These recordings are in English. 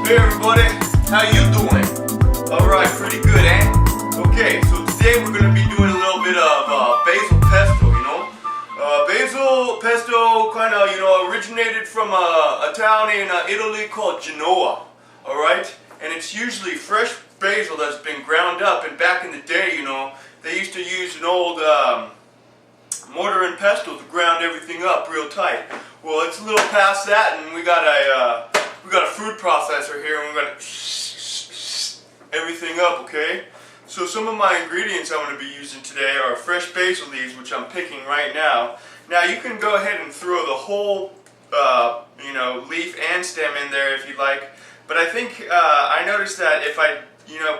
Hey everybody, how you doing? Alright, pretty good, eh? Okay, so today we're gonna be doing a little bit of basil pesto, you know? Basil pesto kind of, originated from a town in Italy called Genoa, alright? And it's usually fresh basil that's been ground up, and back in the day, they used to use an old mortar and pestle to ground everything up real tight. Well, it's a little past that, and we got a food processor here, and we're gonna everything up, okay? So some of my ingredients I'm going to be using today are fresh basil leaves, which I'm picking right now. Now you can go ahead and throw the whole, leaf and stem in there if you'd like. But I think I noticed that if I,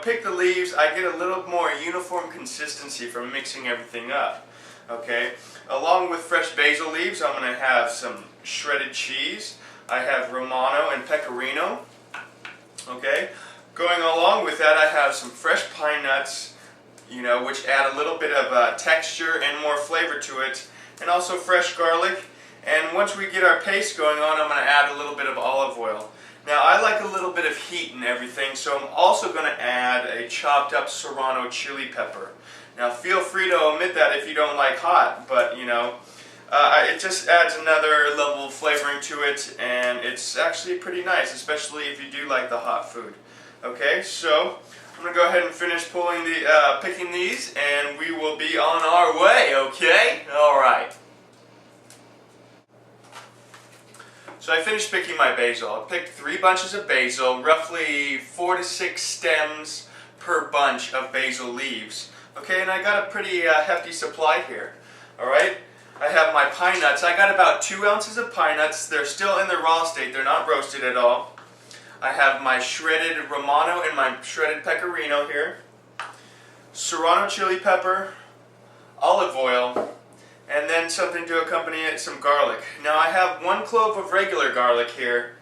pick the leaves, I get a little more uniform consistency from mixing everything up. Okay. Along with fresh basil leaves, I'm going to have some shredded cheese. I have Romano and Pecorino. Okay. Going along with that, I have some fresh pine nuts, which add a little bit of texture and more flavor to it, and also fresh garlic. And once we get our paste going on, I'm going to add a little bit of olive oil. Now, I like a little bit of heat and everything, so I'm also going to add a chopped up serrano chili pepper. Now, feel free to omit that if you don't like hot, but it just adds another level of flavoring to it, and it's actually pretty nice, especially if you do like the hot food. Okay, so I'm going to go ahead and finish picking these, and we will be on our way, okay? Alright. So I finished picking my basil. I picked 3 bunches of basil, roughly 4 to 6 stems per bunch of basil leaves. Okay, and I got a pretty hefty supply here. Alright, I have my pine nuts. I got about 2 ounces of pine nuts. They're still in the raw state, they're not roasted at all. I have my shredded Romano and my shredded Pecorino here, serrano chili pepper, olive oil, and then something to accompany it, some garlic. Now I have 1 clove of regular garlic here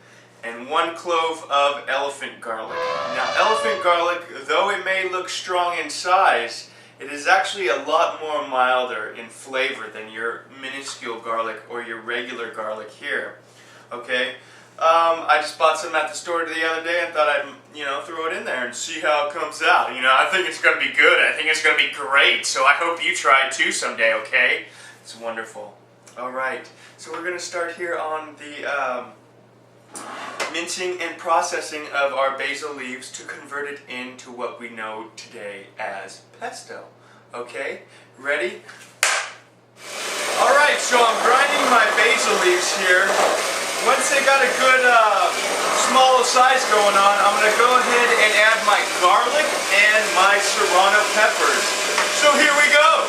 and 1 clove of elephant garlic. Now elephant garlic, though it may look strong in size, it is actually a lot more milder in flavor than your minuscule garlic or your regular garlic here. Okay? I just bought some at the store the other day and thought I'd, throw it in there and see how it comes out. I think it's going to be good. I think it's going to be great. So I hope you try it too someday, okay? It's wonderful. Alright, so we're going to start here on the mincing and processing of our basil leaves to convert it into what we know today as pesto. Okay, ready? Alright, so I'm grinding my basil leaves here. Once they got a good small size going on, I'm going to go ahead and add my garlic and my serrano peppers. So here we go.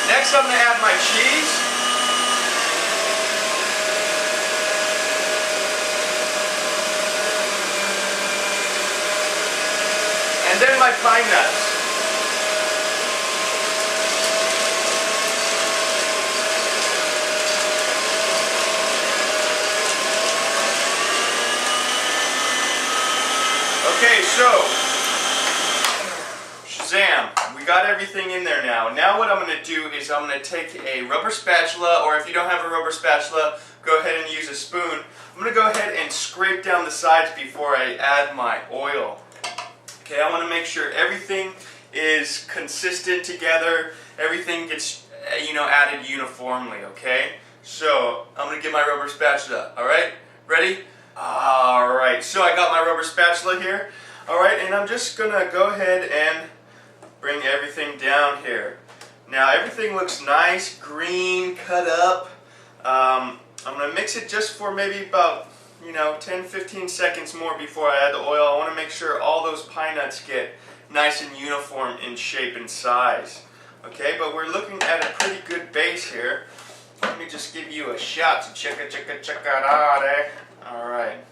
Next I'm going to add my cheese. And then my pine nuts. Okay, so Shazam! We got everything in there now. Now what I'm going to do is I'm going to take a rubber spatula, or if you don't have a rubber spatula, go ahead and use a spoon. I'm going to go ahead and scrape down the sides before I add my oil. Okay, I want to make sure everything is consistent together, everything gets, added uniformly, okay? So, I'm going to get my rubber spatula, alright? Ready? Alright, so I got my rubber spatula here, alright, and I'm just going to go ahead and bring everything down here. Now, everything looks nice, green, cut up. I'm going to mix it just for maybe about 10-15 seconds more before I add the oil. I want to make sure all those pine nuts get nice and uniform in shape and size. Okay, but we're looking at a pretty good base here. Let me just give you a shot to check it out, eh? Alright.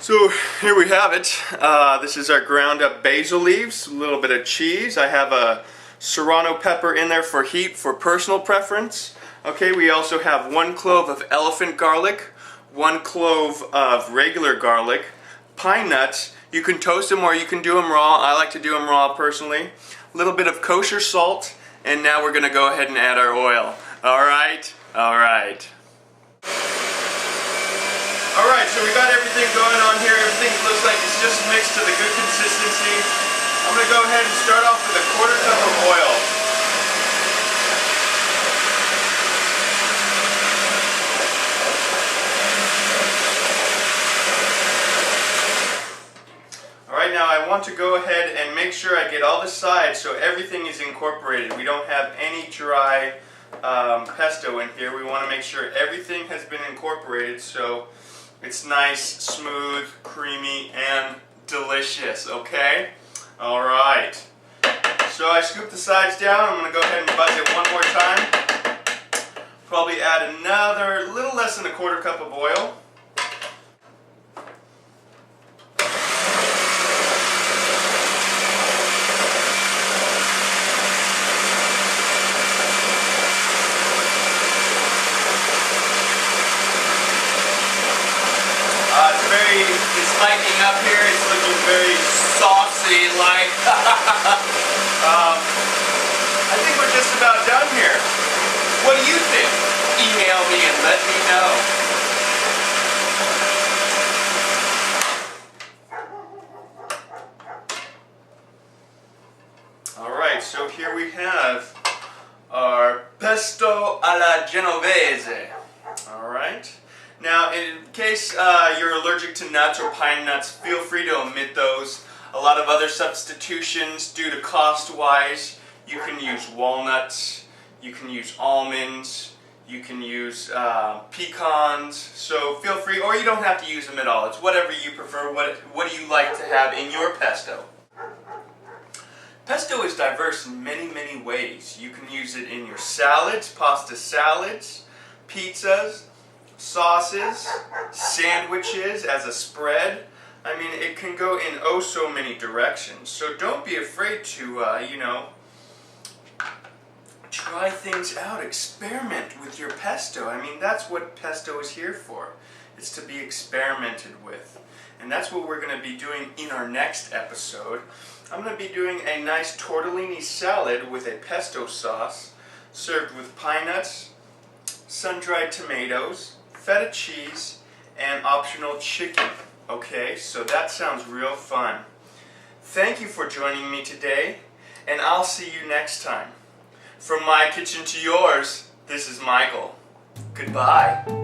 So here we have it. This is our ground up basil leaves, a little bit of cheese. I have a serrano pepper in there for heat for personal preference. Okay, we also have 1 clove of elephant garlic, 1 clove of regular garlic, pine nuts. You can toast them or you can do them raw. I like to do them raw personally. A little bit of kosher salt, and now we're going to go ahead and add our oil. Alright? Alright. Alright, so we got everything going on here. Everything looks like it's just mixed to the good consistency. I'm going to go ahead and start off with a 1/4 cup of oil. Alright, now I want to go ahead and make sure I get all the sides so everything is incorporated. We don't have any dry pesto in here. We want to make sure everything has been incorporated so it's nice, smooth, creamy, and delicious, okay? Alright. So I scoop the sides down. I'm going to go ahead and buzz it one more time. Probably add another, little less than a 1/4 cup of oil. It's lighting up here. It's looking very saucy-like. I think we're just about done here. What do you think? Email me and let me know. Alright, so here we have our pesto alla genovese. Alright. Now, in case you're allergic to nuts or pine nuts, feel free to omit those. A lot of other substitutions, due to cost-wise, you can use walnuts, you can use almonds, you can use pecans, so feel free, or you don't have to use them at all. It's whatever you prefer. What do you like to have in your pesto? Pesto is diverse in many, many ways. You can use it in your salads, pasta salads, pizzas, sauces, sandwiches, as a spread. I mean, it can go in oh so many directions. So don't be afraid to, try things out. Experiment with your pesto. I mean, that's what pesto is here for. It's to be experimented with. And that's what we're going to be doing in our next episode. I'm going to be doing a nice tortellini salad with a pesto sauce, served with pine nuts, sun-dried tomatoes, feta cheese, and optional chicken. Okay, so that sounds real fun. Thank you for joining me today, and I'll see you next time. From my kitchen to yours, this is Michael. Goodbye.